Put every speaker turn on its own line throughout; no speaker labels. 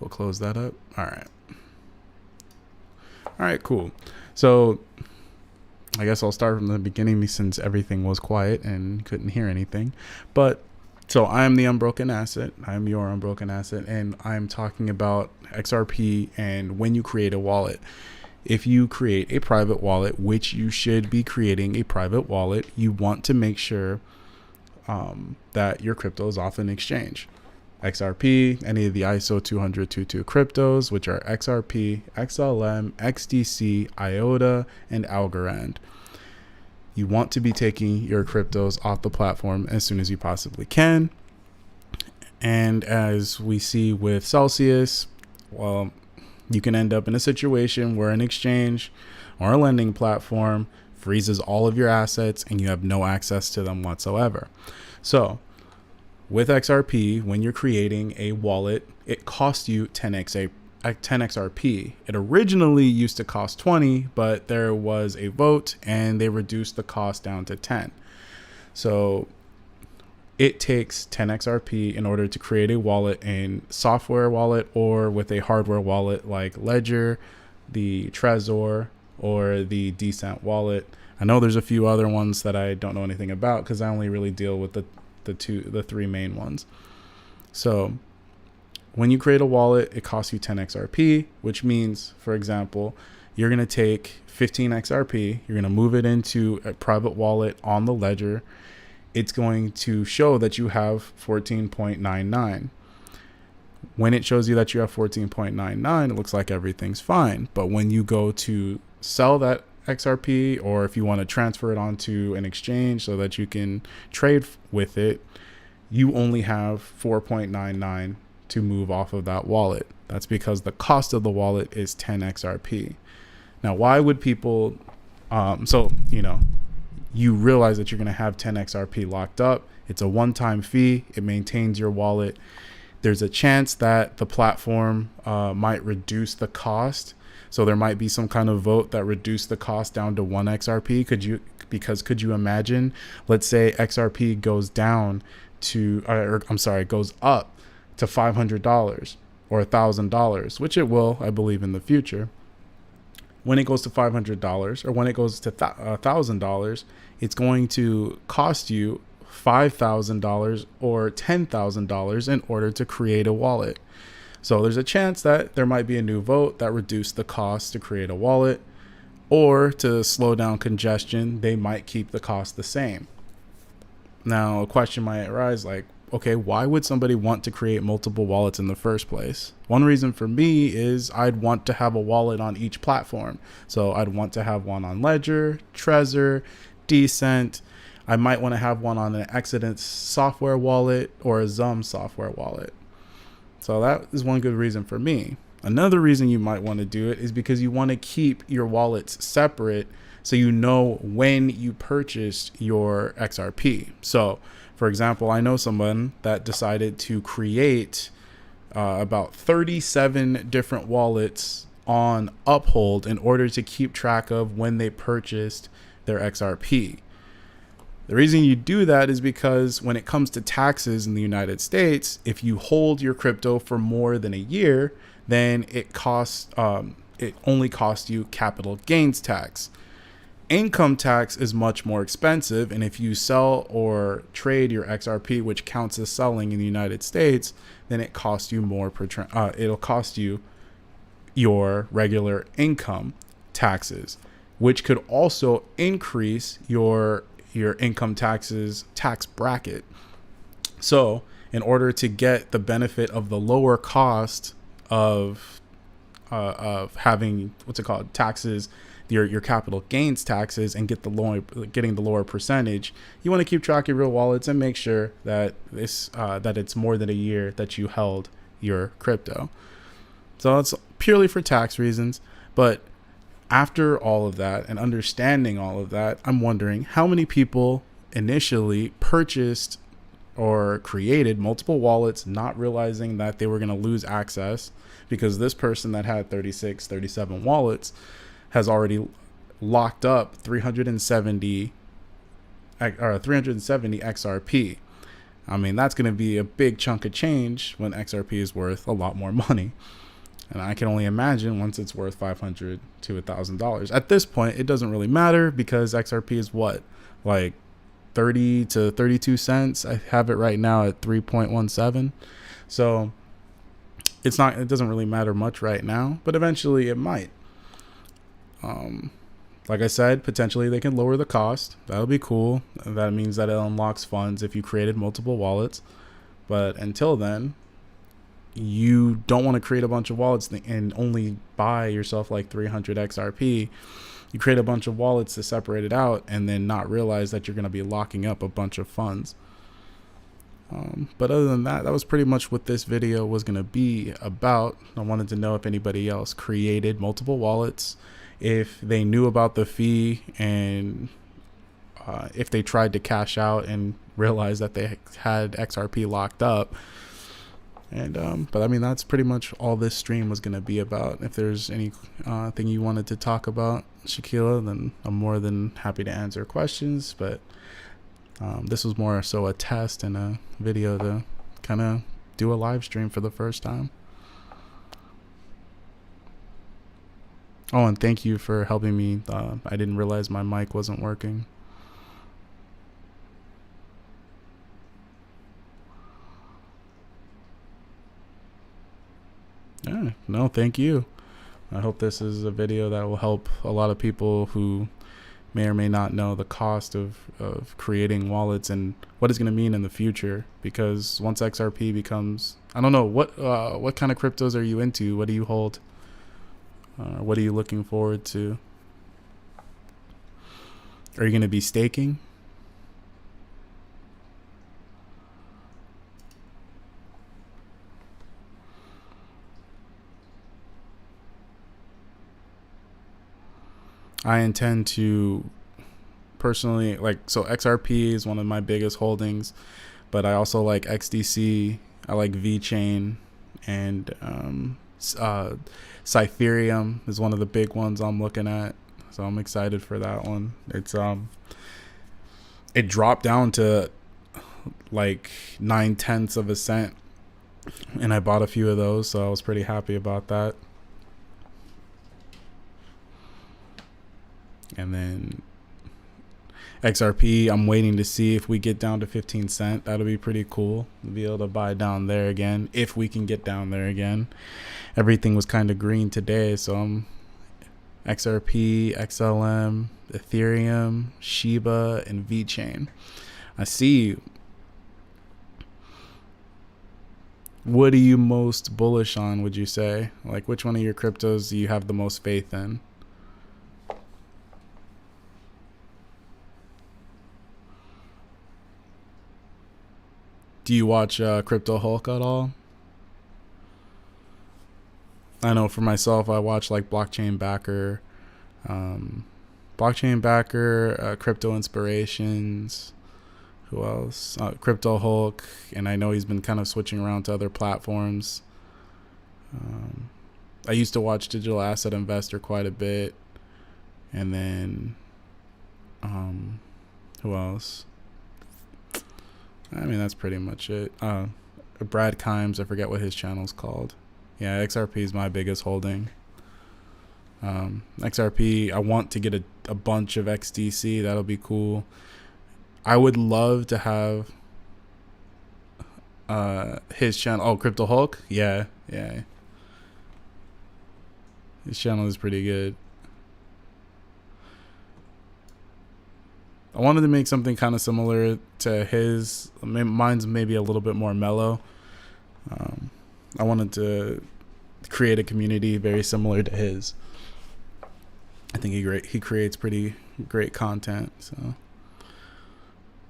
We'll close that up. All right, cool. So I guess I'll start from the beginning since everything was quiet and couldn't hear anything. But so I am the Unbroken Asset. I'm your Unbroken Asset, and I'm talking about XRP and when you create a wallet. If you create a private wallet, which you should be creating a private wallet, you want to make sure that your crypto is off an exchange. XRP, any of the ISO 20022 cryptos, which are XRP, XLM, XDC, IOTA, and Algorand. You want to be taking your cryptos off the platform as soon as you possibly can. And as we see with Celsius, well, you can end up in a situation where an exchange or a lending platform freezes all of your assets and you have no access to them whatsoever. So with XRP, when you're creating a wallet, it costs you 10 XRP. It originally used to cost 20, but there was a vote and they reduced the cost down to 10. So it takes 10 XRP in order to create a wallet, in software wallet or with a hardware wallet like Ledger, the Trezor, or the Decent wallet. I know there's a few other ones that I don't know anything about because I only really deal with the three main ones. So when you create a wallet, it costs you 10 XRP, which means, for example, you're going to take 15 XRP, you're going to move it into a private wallet on the Ledger. It's going to show that you have 14.99. When it shows you that you have 14.99, it looks like everything's fine. But when you go to sell that XRP, or if you want to transfer it onto an exchange so that you can trade with it, you only have 4.99 to move off of that wallet. That's because the cost of the wallet is 10 XRP. Now, why would people, you realize that you're going to have 10 XRP locked up. It's a one-time fee. It maintains your wallet. There's a chance that the platform might reduce the cost. So there might be some kind of vote that reduced the cost down to 1 XRP. Could you imagine, let's say XRP goes goes up to $500 or $1,000, which it will, I believe, in the future. When it goes to $500 or when it goes to $1,000, it's going to cost you $5,000 or $10,000 in order to create a wallet. So there's a chance that there might be a new vote that reduced the cost to create a wallet, or to slow down congestion, they might keep the cost the same. Now, a question might arise like, okay, why would somebody want to create multiple wallets in the first place? One reason for me is I'd want to have a wallet on each platform. So I'd want to have one on Ledger, Trezor, Decent. I might want to have one on an Exodus software wallet or a Zum software wallet. So that is one good reason for me. Another reason you might want to do it is because you want to keep your wallets separate so you know when you purchased your XRP. So, for example, I know someone that decided to create about 37 different wallets on Uphold in order to keep track of when they purchased their XRP. The reason you do that is because when it comes to taxes in the United States, if you hold your crypto for more than a year, then it only costs you capital gains tax. Income tax is much more expensive, and if you sell or trade your XRP, which counts as selling in the United States, then it costs you more it'll cost you your regular income taxes, which could also increase your income tax bracket. So in order to get the benefit of the lower cost of having taxes, your capital gains taxes, and getting the lower percentage, you want to keep track of your wallets and make sure that that it's more than a year that you held your crypto. So it's purely for tax reasons. But after all of that and understanding all of that, I'm wondering how many people initially purchased or created multiple wallets, not realizing that they were going to lose access, because this person that had 37 wallets has already locked up 370 XRP. I mean, that's going to be a big chunk of change when XRP is worth a lot more money. And I can only imagine once it's worth $500 to $1,000. At this point, it doesn't really matter because XRP is what, like 30 to 32 cents. I have it right now at 3.17. So it doesn't really matter much right now, but eventually it might. Like I said, potentially they can lower the cost. That'll be cool. That means that it unlocks funds if you created multiple wallets. But until then, you don't want to create a bunch of wallets and only buy yourself like 300 XRP. You create a bunch of wallets to separate it out and then not realize that you're going to be locking up a bunch of funds. But other than that, that was pretty much what this video was going to be about. I wanted to know if anybody else created multiple wallets, if they knew about the fee, and if they tried to cash out and realized that they had XRP locked up. And but I mean, that's pretty much all this stream was going to be about. If there's any thing you wanted to talk about, Shaquila, then I'm more than happy to answer questions. But this was more so a test and a video to kind of do a live stream for the first time. Oh, and thank you for helping me. I didn't realize my mic wasn't working. Yeah, no, thank you. I hope this is a video that will help a lot of people who may or may not know the cost of creating wallets and what it's going to mean in the future. Because once XRP becomes, I don't know, what kind of cryptos are you into? What do you hold? What are you looking forward to? Are you going to be staking? I intend to personally, so XRP is one of my biggest holdings, but I also like XDC, I like VeChain, and Cytherium is one of the big ones I'm looking at. So I'm excited for that one. It's it dropped down to like 9/10 of a cent, and I bought a few of those, so I was pretty happy about that. And then XRP, I'm waiting to see if we get down to 15 cents. That'll be pretty cool to be able to buy down there again, if we can get down there again. Everything was kind of green today, so I'm XRP, XLM, Ethereum, Shiba, and VeChain. I see. What are you most bullish on, would you say? Like, which one of your cryptos do you have the most faith in? Do you watch Crypto Hulk at all? I know for myself, I watch like Blockchain Backer, Crypto Inspirations. Who else? Crypto Hulk, and I know he's been kind of switching around to other platforms. I used to watch Digital Asset Investor quite a bit, and then who else? I mean, that's pretty much it. Brad Kimes, I forget what his channel's called. Yeah, XRP is my biggest holding. XRP, I want to get a bunch of XDC. That'll be cool. I would love to have his channel. Oh, Crypto Hulk? Yeah. His channel is pretty good. I wanted to make something kind of similar to his. Mine's maybe a little bit more mellow. I wanted to create a community very similar to his. I think he creates pretty great content. So,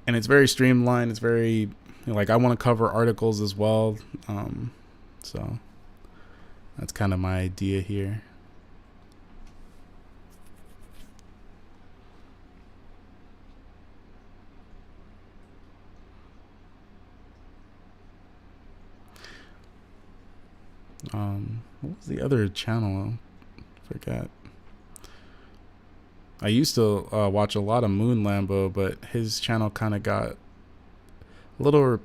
and it's very streamlined. It's very like I want to cover articles as well. So that's kind of my idea here. What was the other channel? I forget. I used to watch a lot of Moon Lambo, but his channel kind of got a little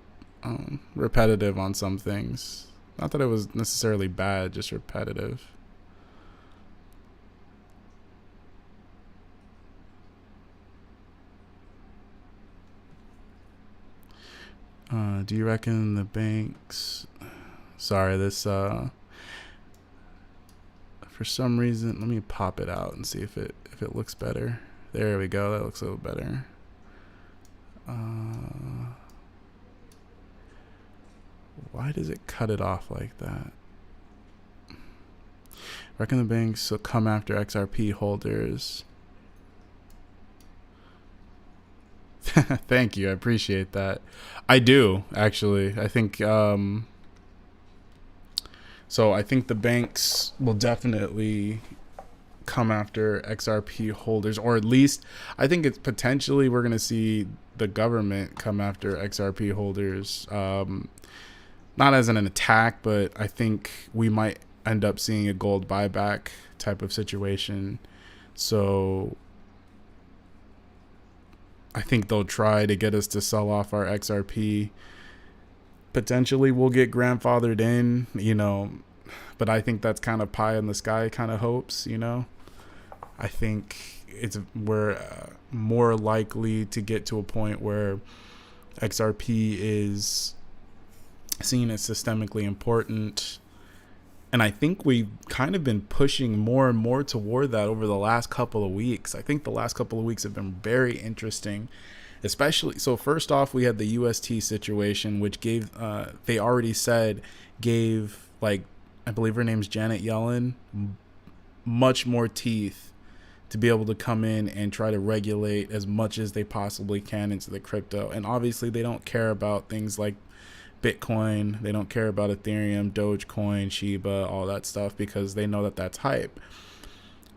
repetitive on some things. Not that it was necessarily bad, just repetitive. Do you reckon the banks? Sorry, this for some reason. Let me pop it out and see if it looks better. There we go. That looks a little better. Why does it cut it off like that? Reckon the banks will come after XRP holders. Thank you. I appreciate that. I do, actually. I think so I think the banks will definitely come after XRP holders, or at least I think it's potentially we're going to see the government come after XRP holders. Not as an attack, but I think we might end up seeing a gold buyback type of situation. So I think they'll try to get us to sell off our XRP. Potentially we'll get grandfathered in, but I think that's kind of pie in the sky kind of hopes, I think we're more likely to get to a point where XRP is seen as systemically important. And I think we've kind of been pushing more and more toward that over the last couple of weeks. I think the last couple of weeks have been very interesting, especially. So first off, we had the UST situation, which gave, they already said, gave, like, I believe her name's Janet Yellen, much more teeth to be able to come in and try to regulate as much as they possibly can into the crypto. And obviously they don't care about things like Bitcoin. They don't care about Ethereum, Dogecoin, Shiba, all that stuff, because they know that that's hype.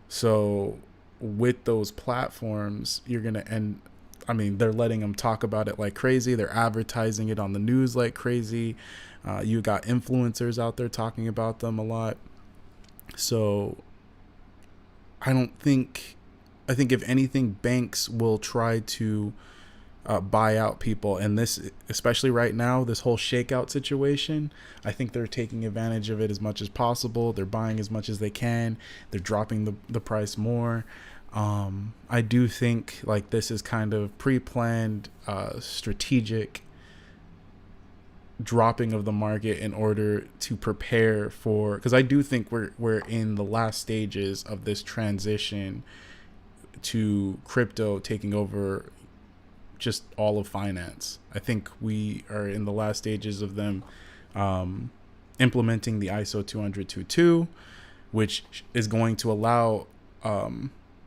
So with those platforms, you're going to end, they're letting them talk about it like crazy. They're advertising it on the news like crazy. You got influencers out there talking about them a lot. So I think if anything, banks will try to buy out people, and this, especially right now, this whole shakeout situation, I think they're taking advantage of it as much as possible. They're buying as much as they can. They're dropping the price more. I do think like this is kind of pre-planned, strategic dropping of the market in order to prepare for, because I do think we're in the last stages of this transition to crypto taking over just all of finance. I think we are in the last stages of them implementing the ISO 20022, which is going to allow, I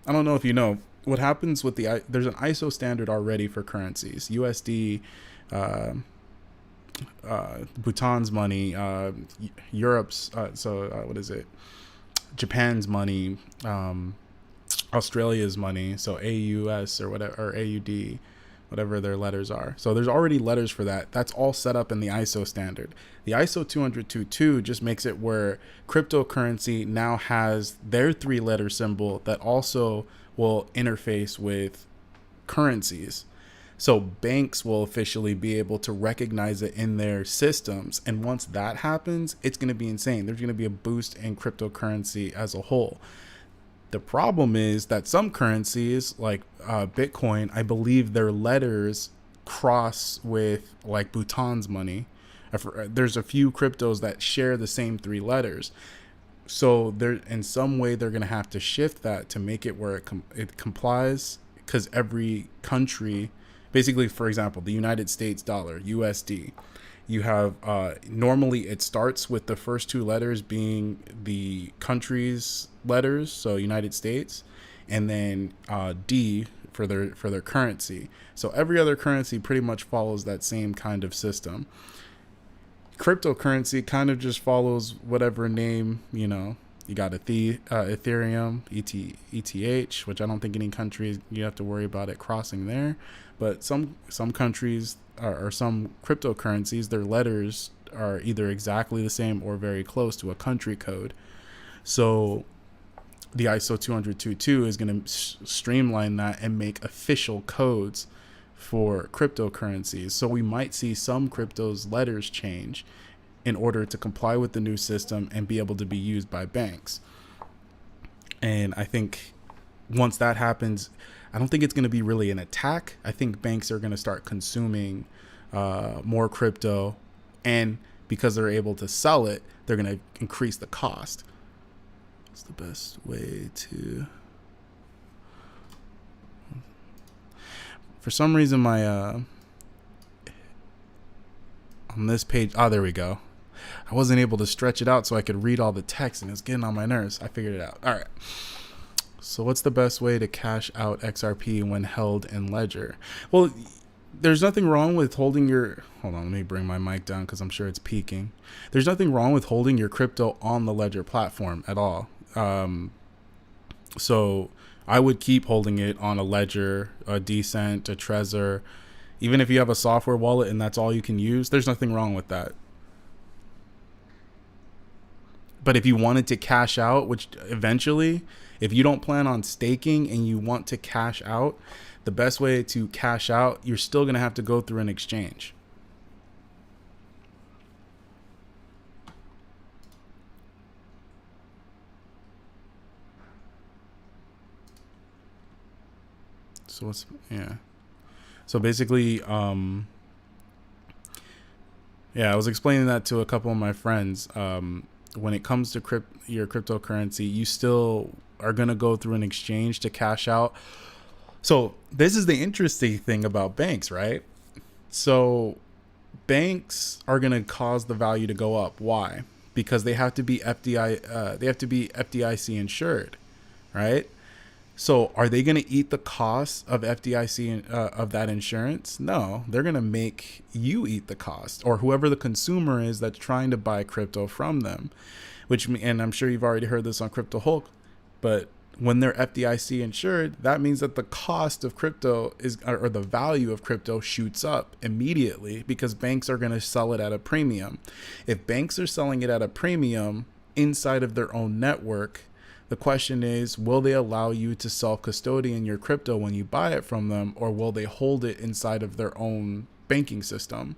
don't know if you know, what happens with there's an ISO standard already for currencies. USD, Bhutan's money, Europe's, what is it? Japan's money, Australia's money, so AUS or whatever, or AUD, whatever their letters are. So there's already letters for that. That's all set up in the ISO standard. The ISO 20022 just makes it where cryptocurrency now has their 3-letter symbol that also will interface with currencies. So banks will officially be able to recognize it in their systems. And once that happens, it's going to be insane. There's going to be a boost in cryptocurrency as a whole. The problem is that some currencies like Bitcoin, I believe their letters cross with like Bhutan's money. There's a few cryptos that share the same 3 letters. So there, in some way, they're going to have to shift that to make it where it complies, because every country, basically, for example, the United States dollar, USD, you have normally it starts with the first 2 letters being the country's letters, so United States, and then D for their currency. So every other currency pretty much follows that same kind of system. Cryptocurrency kind of just follows whatever name, you got Ethereum, ETH, which I don't think any countries you have to worry about it crossing there. But some countries or some cryptocurrencies, their letters are either exactly the same or very close to a country code. So the ISO 20022 is going to streamline that and make official codes for cryptocurrencies. So we might see some cryptos letters change in order to comply with the new system and be able to be used by banks. And I think once that happens, I don't think it's going to be really an attack. I think banks are going to start consuming more crypto, and because they're able to sell it, they're going to increase the cost. What's the best way to... For some reason, my on this page, there we go. I wasn't able to stretch it out so I could read all the text, and it's getting on my nerves. I figured it out. All right. So what's the best way to cash out XRP when held in Ledger? Well, there's nothing wrong with holding your... Hold on, let me bring my mic down because I'm sure it's peaking. There's nothing wrong with holding your crypto on the Ledger platform at all. So I would keep holding it on a Ledger, a Decent, a Trezor. Even if you have a software wallet and that's all you can use, there's nothing wrong with that. But if you wanted to cash out, which eventually, if you don't plan on staking and you want to cash out, the best way to cash out, you're still going to have to go through an exchange. So what's, yeah. So basically, I was explaining that to a couple of my friends. When it comes to your cryptocurrency, you still are going to go through an exchange to cash out. So this is the interesting thing about banks, right? So banks are going to cause the value to go up. Why? Because they have to be FDIC insured, right? So are they going to eat the cost of FDIC of that insurance? No, they're going to make you eat the cost, or whoever the consumer is that's trying to buy crypto from them. And I'm sure you've already heard this on Crypto Hulk, but when they're FDIC insured, that means that the cost of crypto or the value of crypto shoots up immediately because banks are going to sell it at a premium. If banks are selling it at a premium inside of their own network, the question is, will they allow you to self-custodian your crypto when you buy it from them, or will they hold it inside of their own banking system?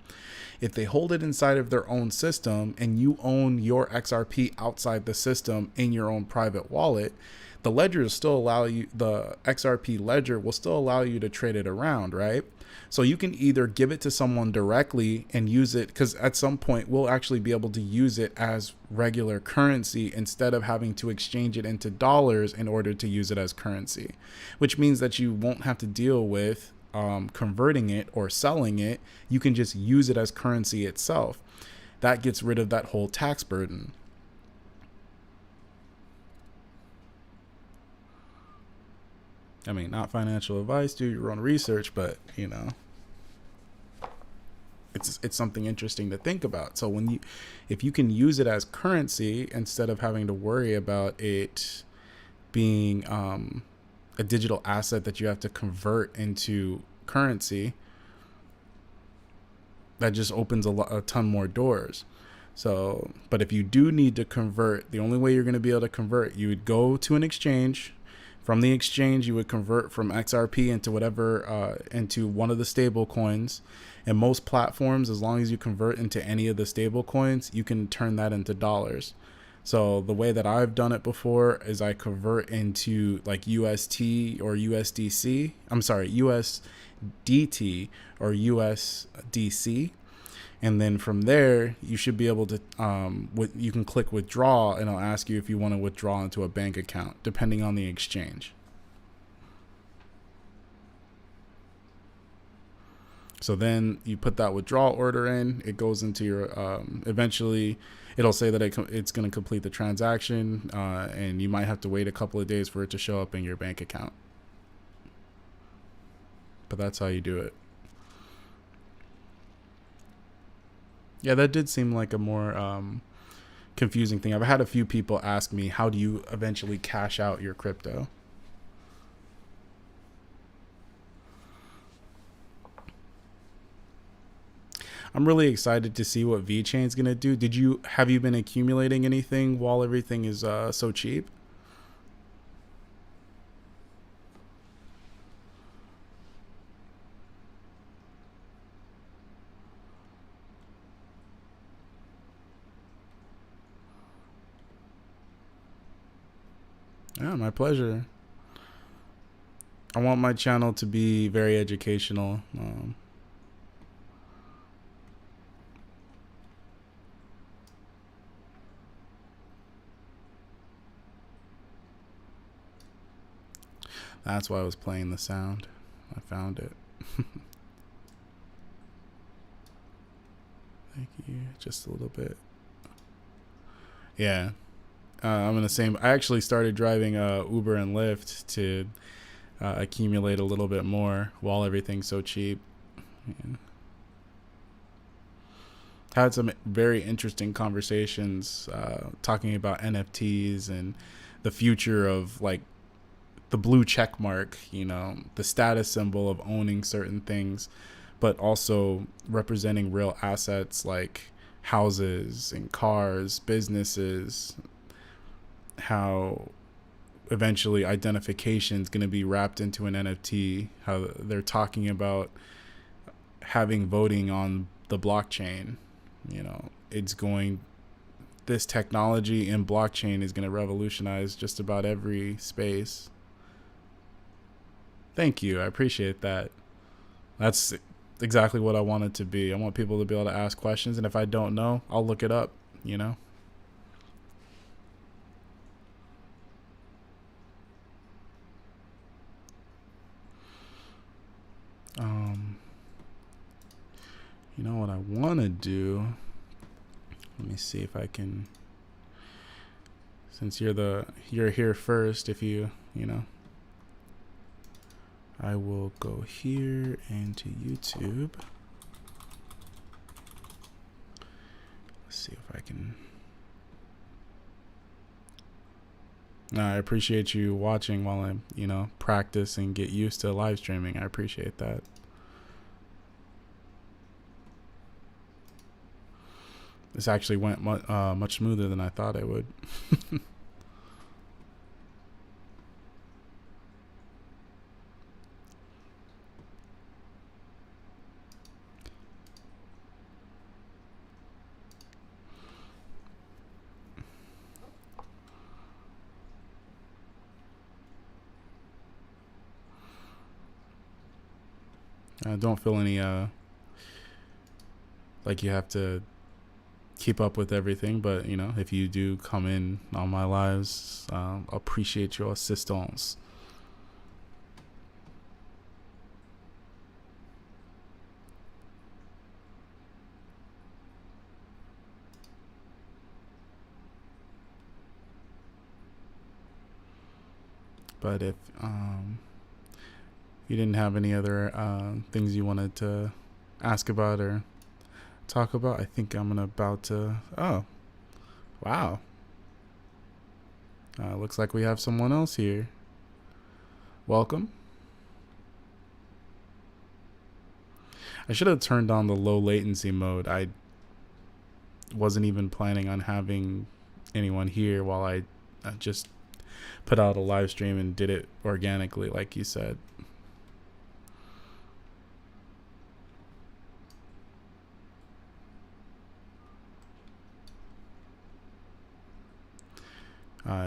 If they hold it inside of their own system and you own your XRP outside the system in your own private wallet, the ledger will still allow you, the XRP ledger will still allow you to trade it around, right? So you can either give it to someone directly and use it, because at some point we'll actually be able to use it as regular currency instead of having to exchange it into dollars in order to use it as currency, which means that you won't have to deal with converting it or selling it. You can just use it as currency itself. That gets rid of that whole tax burden. I mean, not financial advice, do your own research, but you know, it's something interesting to think about. So if you can use it as currency instead of having to worry about it being a digital asset that you have to convert into currency, that just opens a ton more doors. So, but if you do need to convert, the only way you're going to be able to convert, you would go to an exchange. From the exchange, you would convert from XRP into whatever, into one of the stable coins. And most platforms, as long as you convert into any of the stable coins, you can turn that into dollars. So the way that I've done it before is I convert into like UST or USDC. I'm sorry, USDT or USDC. And then from there, you should be able to, you can click withdraw and it'll ask you if you want to withdraw into a bank account, depending on the exchange. So then you put that withdrawal order in, it goes into your, eventually it'll say that it's going to complete the transaction, and you might have to wait a couple of days for it to show up in your bank account. But that's how you do it. Yeah, that did seem like a more confusing thing. I've had a few people ask me, how do you eventually cash out your crypto? I'm really excited to see what VeChain's going to do. Have you been accumulating anything while everything is so cheap? Yeah, my pleasure. I want my channel to be very educational. That's why I was playing the sound. I found it. Thank you. Just a little bit. Yeah. I'm in the same. I actually started driving Uber and Lyft to accumulate a little bit more while everything's so cheap. Yeah. Had some very interesting conversations talking about NFTs and the future of like the blue check mark, you know, the status symbol of owning certain things, but also representing real assets like houses and cars, businesses, how eventually identification is going to be wrapped into an NFT, how they're talking about having voting on the blockchain. You know, this technology in blockchain is going to revolutionize just about every space. Thank you. I appreciate that. That's exactly what I want it to be. I want people to be able to ask questions, and if I don't know, I'll look it up, you know? You know what I want to do? Let me see if I can, since you're here first, if you know, I will go here and to YouTube. Let's see if I can. I appreciate you watching while I, you know, practice and get used to live streaming. I appreciate that. This actually went much smoother than I thought it would. Don't feel any like you have to keep up with everything, but you know, if you do come in on my lives, appreciate your assistance. But if you didn't have any other things you wanted to ask about or talk about, I think I'm about to. Oh, wow. Looks like we have someone else here. Welcome. I should have turned on the low latency mode. I wasn't even planning on having anyone here while I just put out a live stream and did it organically, like you said.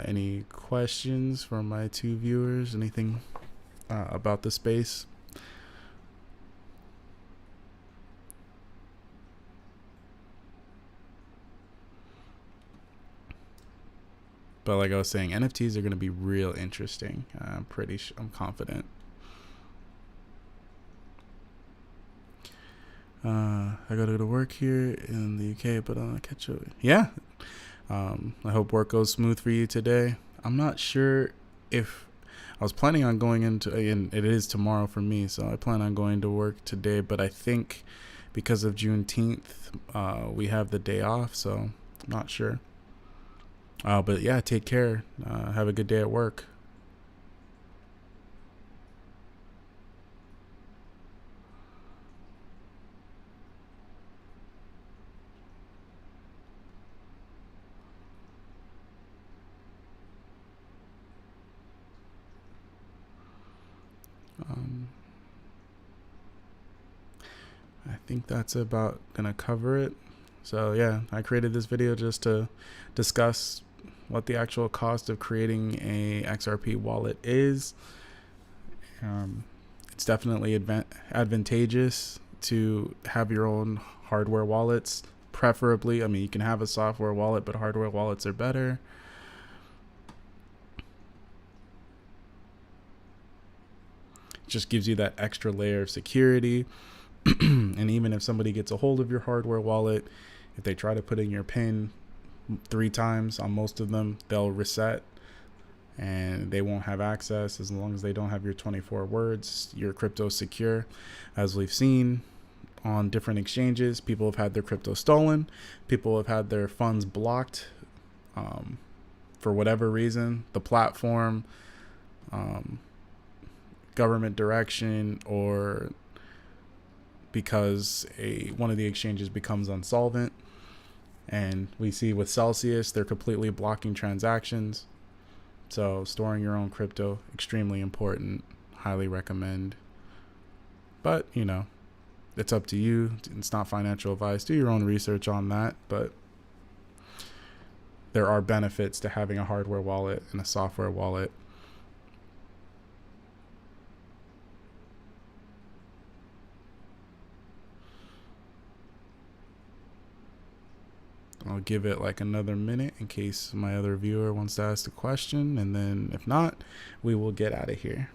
Any questions from my two viewers? Anything about the space? But like I was saying, NFTs are going to be real interesting. I'm confident. I got to go to work here in the UK, but I'll catch up. Yeah. I hope work goes smooth for you today. I'm not sure if I was planning on going into, and it is tomorrow for me, so I plan on going to work today, but I think because of Juneteenth, we have the day off, so I'm not sure. But yeah, take care. Have a good day at work. I think that's about gonna cover it. So yeah, I created this video just to discuss what the actual cost of creating a XRP wallet is. It's definitely advantageous to have your own hardware wallets, preferably. I mean, you can have a software wallet, but hardware wallets are better. Just gives you that extra layer of security. And even if somebody gets a hold of your hardware wallet, if they try to put in your PIN 3 times on most of them, they'll reset and they won't have access. As long as they don't have your 24 words, your crypto is secure. As we've seen on different exchanges, people have had their crypto stolen, people have had their funds blocked for whatever reason, the platform, government direction, or because one of the exchanges becomes insolvent. And we see with Celsius, they're completely blocking transactions. So storing your own crypto, extremely important. Highly recommend. But, you know, it's up to you. It's not financial advice. Do your own research on that. But there are benefits to having a hardware wallet and a software wallet. I'll give it like another minute in case my other viewer wants to ask a question, and then if not, we will get out of here.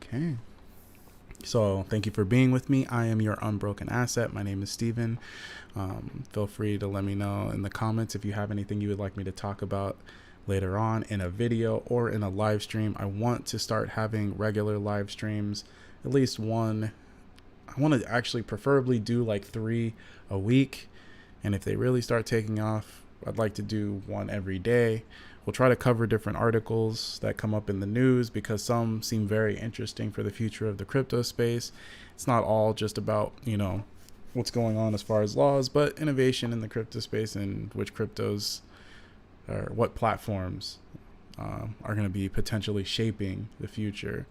Okay. So thank you for being with me. I am your unbroken asset. My name is Steven. Feel free to let me know in the comments if you have anything you would like me to talk about later on in a video or in a live stream. I want to start having regular live streams, at least one. I want to actually preferably do like 3 a week. And if they really start taking off, I'd like to do one every day. We'll try to cover different articles that come up in the news because some seem very interesting for the future of the crypto space. It's not all just about, you know, what's going on as far as laws, but innovation in the crypto space and which cryptos or what platforms are going to be potentially shaping the future,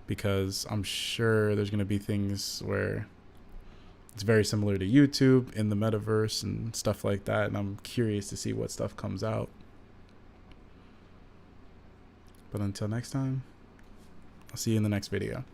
because I'm sure there's going to be things where it's very similar to YouTube in the metaverse and stuff like that. And I'm curious to see what stuff comes out. But until next time, I'll see you in the next video.